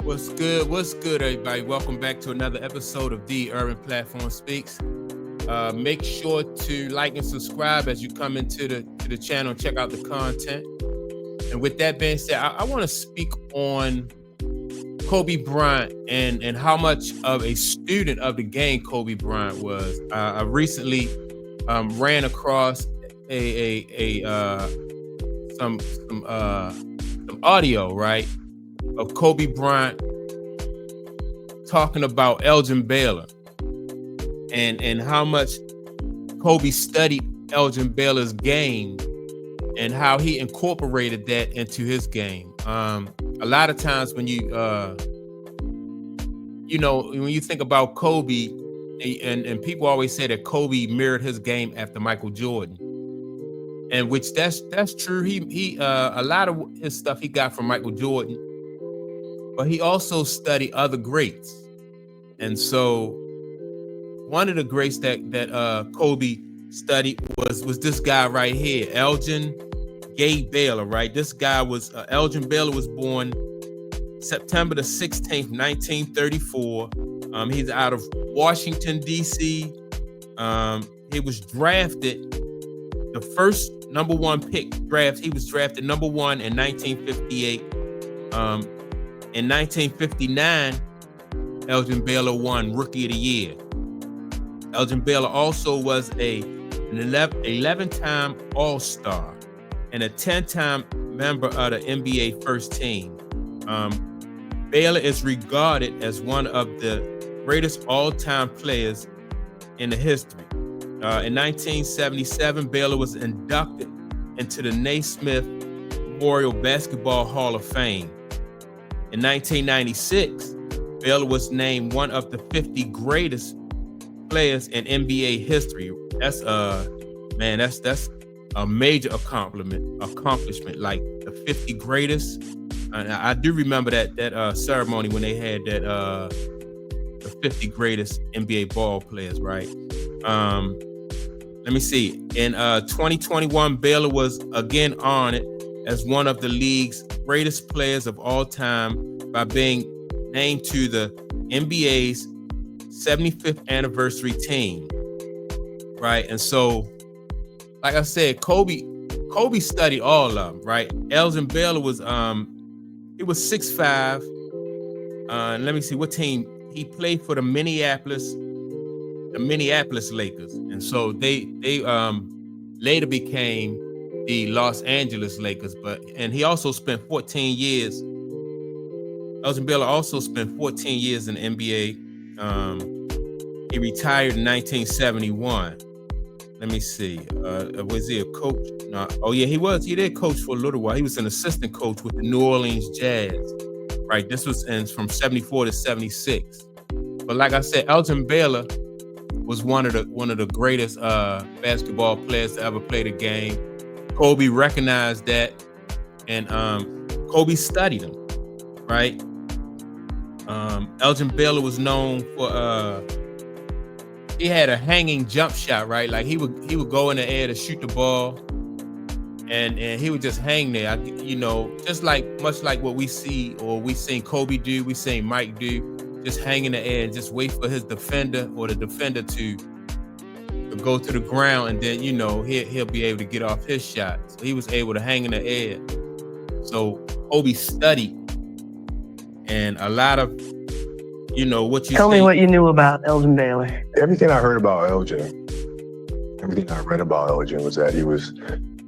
What's good? What's good, everybody? Welcome back to another episode of The Urban Platform Speaks. Make sure to like and subscribe as you come into the channel and check out the content. And with that being said, I want to speak on Kobe Bryant and how much of a student of the game Kobe Bryant was. I recently ran across some audio, right, of Kobe Bryant talking about Elgin Baylor and how much Kobe studied Elgin Baylor's game and how he incorporated that into his game. A lot of times when when you think about Kobe, and people always say that Kobe mirrored his game after Michael Jordan, and which that's true. He a lot of his stuff he got from Michael Jordan, but he also studied other greats. And so one of the greats that Kobe studied was this guy right here, Elgin Baylor, right? This guy was Elgin Baylor was born September the 16th, 1934. He's out of Washington, D.C. He was drafted the first number one pick draft. He was drafted number one in 1958. In 1959, Elgin Baylor won Rookie of the Year. Elgin Baylor also was an 11-time All-Star and a 10-time member of the NBA first team. Baylor is regarded as one of the greatest all-time players in the history. In 1977, Baylor was inducted into the Naismith Memorial Basketball Hall of Fame. In 1996, Baylor was named one of the 50 greatest players in NBA history. That's a major accomplishment. Like the 50 greatest. And I do remember that ceremony when they had that the 50 greatest NBA ball players, right? Let me see. In 2021, Baylor was again honored as one of the league's greatest players of all time by being named to the NBA's 75th anniversary team, right? And so, like I said, Kobe studied all of them, right? Elgin Baylor was he was 6'5". Let me see what team he played for. The Minneapolis Lakers, and so they later became the Los Angeles Lakers. And he also spent 14 years. Elgin Baylor also spent 14 years in the NBA. He retired in 1971. Let me see. Was he a coach? No. Oh yeah, he was. He did coach for a little while. He was an assistant coach with the New Orleans Jazz. Right. This was from 74 to 76. But like I said, Elgin Baylor was one of the greatest basketball players to ever play the game. Kobe recognized that, and Kobe studied him, right? Elgin Baylor was known for he had a hanging jump shot, right? Like he would go in the air to shoot the ball, and he would just hang there. Just much like what we see or we seen Kobe do, we seen Mike do, just hang in the air and just wait for his defender or the defender to go to the ground, and then he'll be able to get off his shot. So he was able to hang in the air. So Kobe studied, and a lot of what you tell me what you knew about Elgin Baylor. Everything I heard about Elgin, everything I read about Elgin was that he was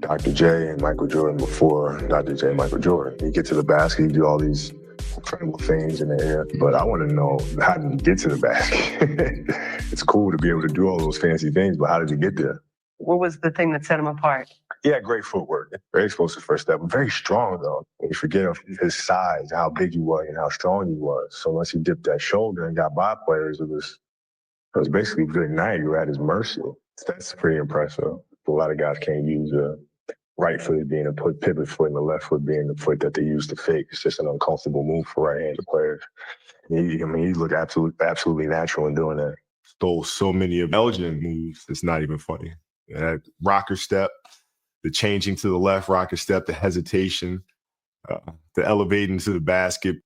Dr. J and Michael Jordan before Dr. J and Michael Jordan. He get to the basket, he do all these incredible things in the air, but I want to know, how did he get to the basket? It's cool to be able to do all those fancy things, but how did you get there? What was the thing that set him apart? He had great footwork, very explosive first step, very strong though. When you forget of his size, how big he was and how strong he was. So once he dipped that shoulder and got by players, it was basically good night. You were at his mercy. That's pretty impressive. A lot of guys can't use a right foot being a pivot foot and the left foot being the foot that they use to fake. It's just an uncomfortable move for right-handed players. He looked absolutely natural in doing that. Stole so many of Elgin moves, it's not even funny. That rocker step, the changing to the left rocker step, the hesitation, the elevating to the basket,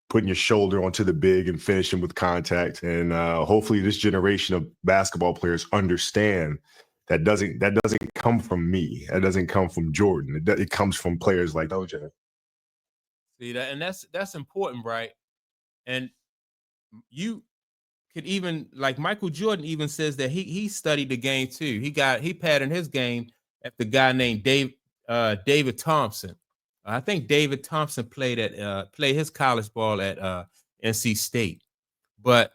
putting your shoulder onto the big and finishing with contact. And hopefully this generation of basketball players understand that doesn't come from me. That doesn't come from Jordan. It comes from players like OJ. See that, and that's important, right? And you could even, like, Michael Jordan even says that he studied the game too. He patterned his game after a guy named David Thompson. I think David Thompson played his college ball at NC State. But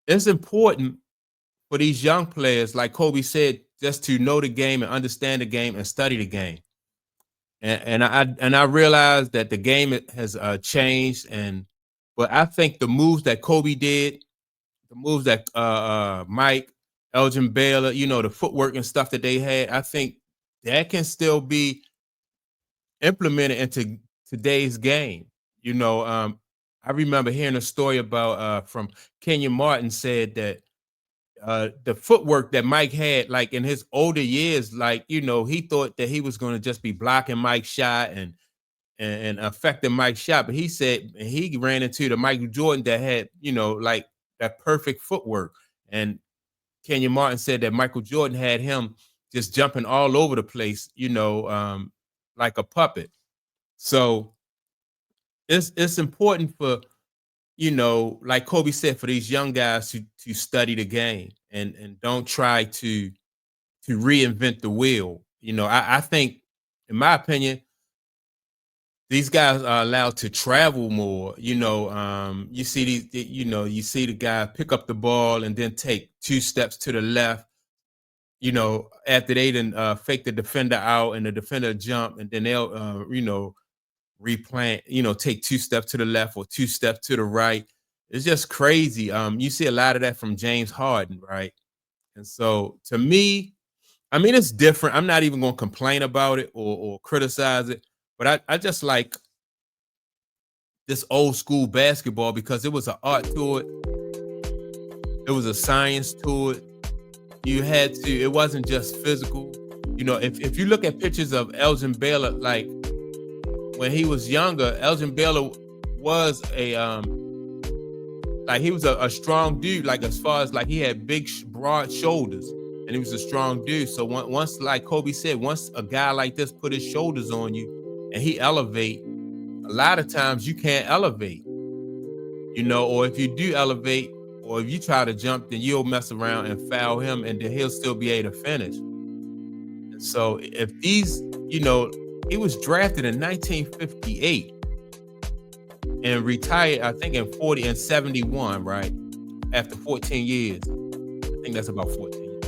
it's important for these young players, like Kobe said, just to know the game and understand the game and study the game. And I realized that the game has changed, but I think the moves that Kobe did, the moves that Mike, Elgin Baylor, the footwork and stuff that they had, I think that can still be implemented into today's game. I remember hearing a story about from Kenyon Martin said that the footwork that Mike had, like in his older years, like, he thought that he was going to just be blocking Mike's shot and affecting Mike's shot. But he said he ran into the Michael Jordan that had, like that perfect footwork. And Kenyon Martin said that Michael Jordan had him just jumping all over the place, like a puppet. So it's important for, like Kobe said, for these young guys to study the game and don't try to reinvent the wheel. I think, in my opinion, these guys are allowed to travel more. You see you see the guy pick up the ball and then take 2 steps to the left, after they didn't fake the defender out and the defender jump, and then they'll replant, take 2 steps to the left or 2 steps to the right. It's just crazy. You see a lot of that from James Harden, right? And so, to me, I mean, it's different. I'm not even going to complain about it or criticize it, but I just like this old school basketball because it was an art to it. It was a science to it. It wasn't just physical. If you look at pictures of Elgin Baylor, like when he was younger, Elgin Baylor was he was a strong dude, like as far as like he had big, broad shoulders, and he was a strong dude. So once, like Kobe said, once a guy like this put his shoulders on you and he elevate, a lot of times you can't elevate, or if you do elevate, or if you try to jump, then you'll mess around and foul him, and then he'll still be able to finish. And so if these, he was drafted in 1958 and retired, I think, in 71, right? After 14 years. I think that's about 14 years.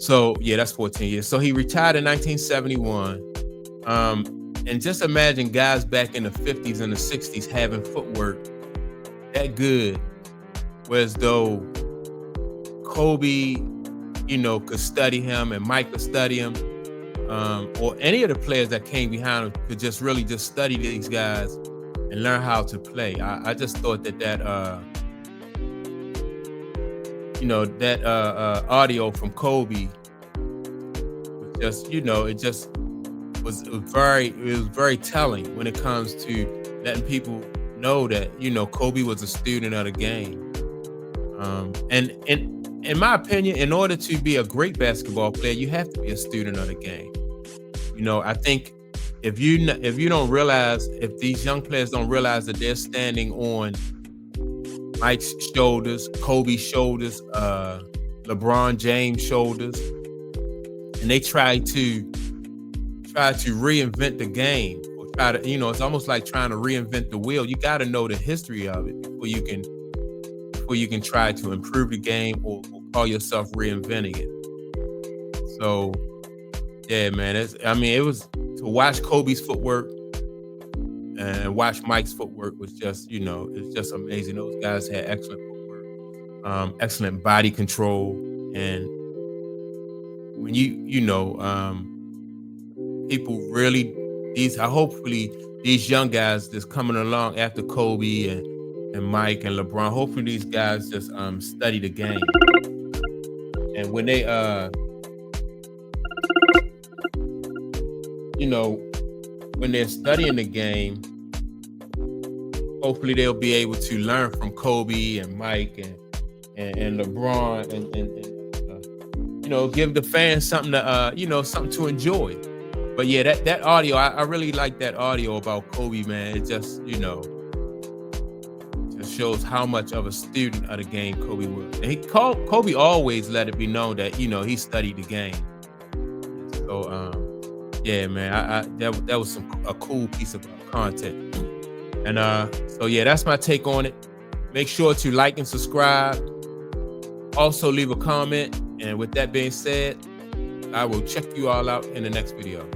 So, yeah, that's 14 years. So he retired in 1971. And just imagine guys back in the 50s and the 60s having footwork that good, whereas though Kobe, could study him and Mike could study him, or any of the players that came behind him could just really just study these guys and learn how to play. I just thought that audio from Kobe was just, it was very telling when it comes to letting people know that, Kobe was a student of the game. And in my opinion, in order to be a great basketball player, you have to be a student of the game. I think if you don't realize, if these young players don't realize that they're standing on Mike's shoulders, Kobe's shoulders, LeBron James' shoulders, and they try to reinvent the game, or try to, it's almost like trying to reinvent the wheel. You got to know the history of it before you can try to improve the game or call yourself reinventing it. So, yeah, man, it was, to watch Kobe's footwork and watch Mike's footwork was just, it's just amazing. Those guys had excellent footwork, excellent body control, and when people really, hopefully these young guys that's coming along after Kobe and Mike and LeBron, hopefully these guys just study the game, and when they when they're studying the game, hopefully they'll be able to learn from Kobe and Mike and LeBron and you know, give the fans something to you know, something to enjoy. But yeah, that audio, I really like that audio about Kobe, man. It just, you know, just shows how much of a student of the game Kobe was. And Kobe always let it be known that, you know, he studied the game. So yeah, man, that was a cool piece of content. And so yeah, that's my take on it. Make sure to like and subscribe. Also leave a comment. And with that being said, I will check you all out in the next video.